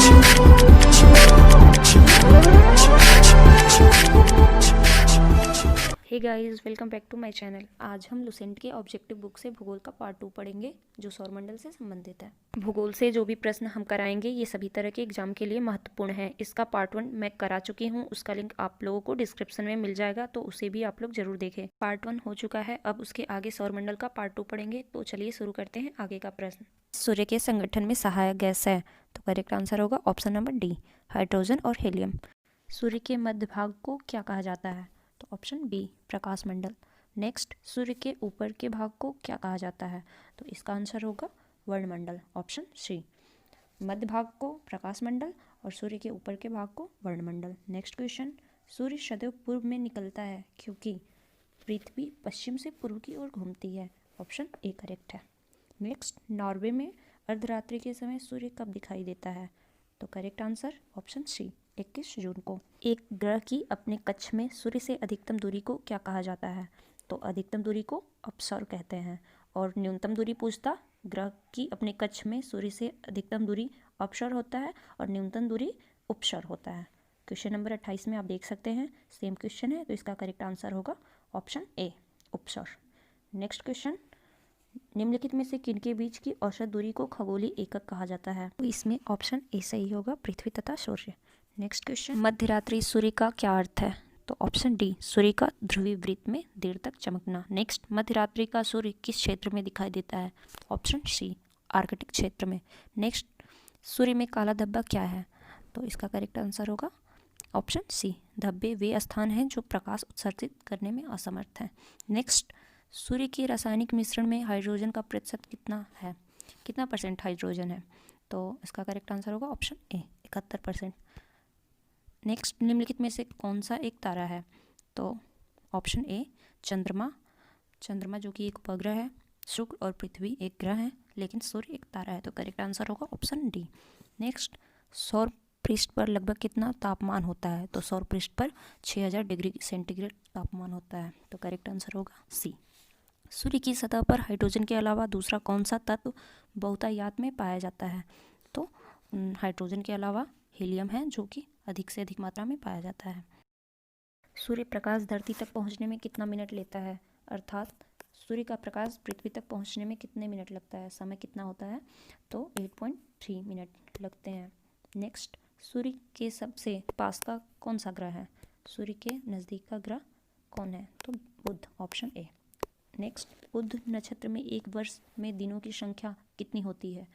Hey guys, welcome back to my channel. आज हम Lucent के ऑब्जेक्टिव बुक से भूगोल का पार्ट 2 पढ़ेंगे जो सौरमंडल से संबंधित है। भूगोल से जो भी प्रश्न हम कराएंगे ये सभी तरह के एग्जाम के लिए महत्वपूर्ण है। इसका पार्ट 1 मैं करा चुकी हूँ, उसका लिंक आप लोगों को डिस्क्रिप्शन में मिल जाएगा, तो उसे भी आप लोग जरूर देखें। पार्ट 1 हो चुका है, अब उसके आगे सौरमंडल का पार्ट 2 पढ़ेंगे। तो चलिए शुरू करते हैं आगे का प्रश्न। सूर्य के संगठन में सहायक गैस है, तो करेक्ट आंसर होगा ऑप्शन नंबर डी, हाइड्रोजन और हीलियम। सूर्य के मध्य भाग को क्या कहा जाता है? तो ऑप्शन बी, प्रकाश मंडल। नेक्स्ट, सूर्य के ऊपर के भाग को क्या कहा जाता है? तो इसका आंसर होगा वर्णमंडल, ऑप्शन सी। मध्य भाग को प्रकाश मंडल और सूर्य के ऊपर के भाग को वर्णमंडल। नेक्स्ट क्वेश्चन, सूर्य सदैव पूर्व में निकलता है क्योंकि पृथ्वी पश्चिम से पूर्व की ओर घूमती है, ऑप्शन ए करेक्ट है। नेक्स्ट, नॉर्वे में अर्धरात्रि के समय सूर्य कब दिखाई देता है? तो करेक्ट आंसर ऑप्शन सी, 21 जून को। एक ग्रह की अपने कक्ष में सूर्य से अधिकतम दूरी को क्या कहा जाता है? तो अधिकतम दूरी को अपसौर कहते हैं। और न्यूनतम दूरी पूछता, ग्रह की अपने कक्ष में सूर्य से अधिकतम दूरी अपसौर होता है और न्यूनतम दूरी उपसौर होता है। क्वेश्चन नंबर 28 में आप देख सकते हैं, सेम क्वेश्चन है, तो इसका करेक्ट आंसर होगा ऑप्शन ए, उपसौर। नेक्स्ट क्वेश्चन, निम्नलिखित में से किनके बीच की औसत दूरी को खगोलीय एकक कहा जाता है? तो इसमें ऑप्शन ए सही होगा, पृथ्वी तथा सूर्य। नेक्स्ट क्वेश्चन, मध्यरात्रि सूर्य का क्या अर्थ है? तो ऑप्शन डी, सूर्य का ध्रुवीय वृत्त में देर तक चमकना। नेक्स्ट, मध्यरात्रि का सूर्य किस क्षेत्र में दिखाई देता है? ऑप्शन सी, आर्कटिक क्षेत्र में। नेक्स्ट, सूर्य में काला धब्बा क्या है? तो इसका करेक्ट आंसर होगा ऑप्शन सी, धब्बे वे स्थान हैं जो प्रकाश उत्सर्जित करने में असमर्थ हैं। नेक्स्ट, सूर्य के रासायनिक मिश्रण में हाइड्रोजन का प्रतिशत कितना है? कितना परसेंट हाइड्रोजन है? तो इसका करेक्ट आंसर होगा ऑप्शन ए, 71%। नेक्स्ट, निम्नलिखित में से कौन सा एक तारा है? तो ऑप्शन ए, चंद्रमा। चंद्रमा जो कि एक उपग्रह है, शुक्र और पृथ्वी एक ग्रह है, लेकिन सूर्य एक तारा है, तो करेक्ट आंसर होगा ऑप्शन डी। नेक्स्ट, सौर पृष्ठ पर लगभग कितना तापमान होता है? तो सौर पृष्ठ पर 6000 डिग्री सेंटीग्रेड तापमान होता है, तो करेक्ट आंसर होगा सी। सूर्य की सतह पर हाइड्रोजन के अलावा दूसरा कौन सा तत्व बहुतायत में पाया जाता है? तो हाइड्रोजन के अलावा हीलियम है जो कि अधिक से अधिक मात्रा में पाया जाता है। सूर्य प्रकाश धरती तक पहुंचने में कितना मिनट लेता है? अर्थात सूर्य का प्रकाश पृथ्वी तक पहुंचने में कितने मिनट लगता है, समय कितना होता है? तो 8.3 मिनट लगते हैं। नेक्स्ट, सूर्य के सबसे पास का कौन सा ग्रह है? सूर्य के नज़दीक का ग्रह कौन है? तो बुध, ऑप्शन ए। नेक्स्ट, बुध नक्षत्र में एक वर्ष में दिनों की संख्या कितनी होती है?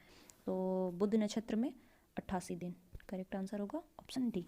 तो बुध नक्षत्र में 88 दिन, करेक्ट आंसर होगा ऑप्शन डी।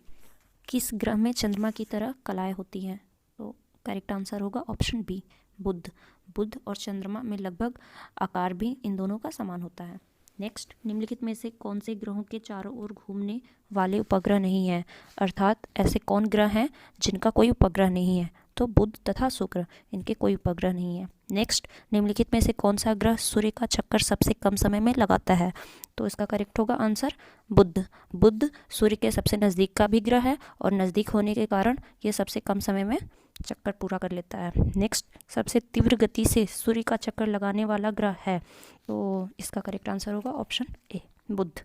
किस ग्रह में चंद्रमा की तरह कलाएं होती हैं? तो करेक्ट आंसर होगा ऑप्शन बी, बुध। बुध और चंद्रमा में लगभग आकार भी इन दोनों का समान होता है। नेक्स्ट, निम्नलिखित में से कौन से ग्रहों के चारों ओर घूमने वाले उपग्रह नहीं हैं? अर्थात ऐसे कौन ग्रह हैं जिनका कोई उपग्रह नहीं है? तो बुध तथा शुक्र, इनके कोई उपग्रह नहीं है। नेक्स्ट, निम्नलिखित में से कौन सा ग्रह सूर्य का चक्कर सबसे कम समय में लगाता है? तो इसका करेक्ट होगा आंसर बुध। बुध सूर्य के सबसे नज़दीक का भी ग्रह है और नज़दीक होने के कारण ये सबसे कम समय में चक्कर पूरा कर लेता है। नेक्स्ट, सबसे तीव्र गति से सूर्य का चक्कर लगाने वाला ग्रह है, तो इसका करेक्ट आंसर होगा ऑप्शन ए, बुध।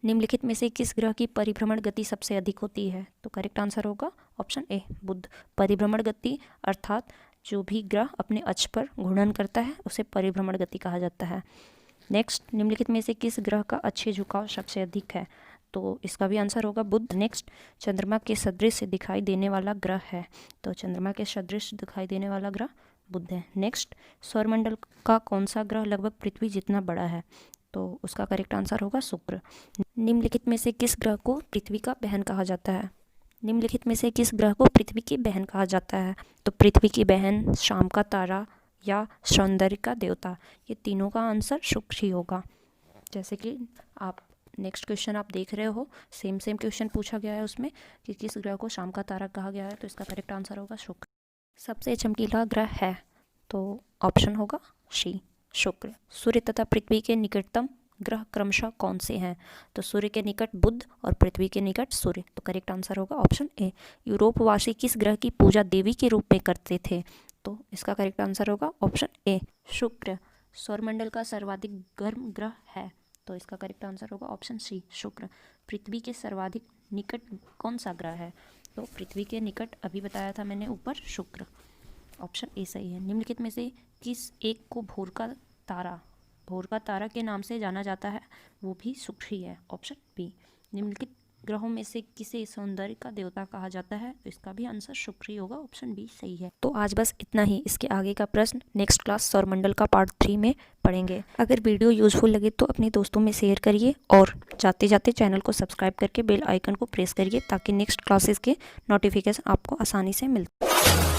निम्नलिखित में से किस ग्रह की परिभ्रमण गति सबसे अधिक होती है? तो करेक्ट आंसर होगा ऑप्शन ए, बुध। परिभ्रमण गति अर्थात जो भी ग्रह अपने अक्ष पर घूर्णन करता है उसे परिभ्रमण गति कहा जाता है। नेक्स्ट, निम्नलिखित में से किस ग्रह का अक्षीय झुकाव सबसे अधिक है? तो इसका भी आंसर होगा बुध। नेक्स्ट, चंद्रमा के सदृश दिखाई देने वाला ग्रह है, तो चंद्रमा के सदृश दिखाई देने वाला ग्रह बुध है। नेक्स्ट, सौरमंडल का कौन सा ग्रह लगभग पृथ्वी जितना बड़ा है? तो उसका करेक्ट आंसर होगा शुक्र। निम्नलिखित में से किस ग्रह को पृथ्वी का बहन कहा जाता है? निम्नलिखित में से किस ग्रह को पृथ्वी की बहन कहा जाता है? तो पृथ्वी की बहन, शाम का तारा या सौंदर्य का देवता, ये तीनों का आंसर शुक्र ही होगा। जैसे कि आप नेक्स्ट क्वेश्चन आप देख रहे हो, सेम क्वेश्चन पूछा गया है उसमें कि किस ग्रह को शाम का तारा कहा गया है, तो इसका करेक्ट आंसर होगा शुक्र। सबसे चमकीला ग्रह है, तो ऑप्शन होगा सी, शुक्र। सूर्य तथा पृथ्वी के निकटतम ग्रह क्रमशः कौन से हैं? तो सूर्य के निकट बुध और पृथ्वी के निकट सूर्य, तो करेक्ट आंसर होगा ऑप्शन ए। यूरोपवासी किस ग्रह की पूजा देवी के रूप में करते थे? तो इसका करेक्ट आंसर होगा ऑप्शन ए, शुक्र। सौरमंडल का सर्वाधिक गर्म ग्रह है, तो इसका करेक्ट आंसर होगा ऑप्शन सी शुक्र। पृथ्वी के सर्वाधिक निकट कौन सा ग्रह है? तो पृथ्वी के निकट अभी बताया था मैंने ऊपर शुक्र। ऑप्शन ए सही है। निम्नलिखित में से किस एक को भोर का तारा के नाम से जाना जाता है? वो भी शुक्र ही है। Option B. निम्नलिखित ग्रहों में से किसे सौंदर्य का देवता कहा जाता है? तो इसका भी आंसर शुक्र ही होगा। ऑप्शन बी सही है। तो आज बस इतना ही। इसके आगे का प्रश्न नेक्स्ट क्लास सौरमंडल का पार्ट 3 में पढ़ेंगे। अगर वीडियो यूजफुल लगे तो अपने दोस्तों में शेयर करिए और जाते जाते चैनल को सब्सक्राइब करके बेल आइकन को प्रेस करिए ताकि नेक्स्ट क्लासेस के नोटिफिकेशन आपको आसानी से मिलते।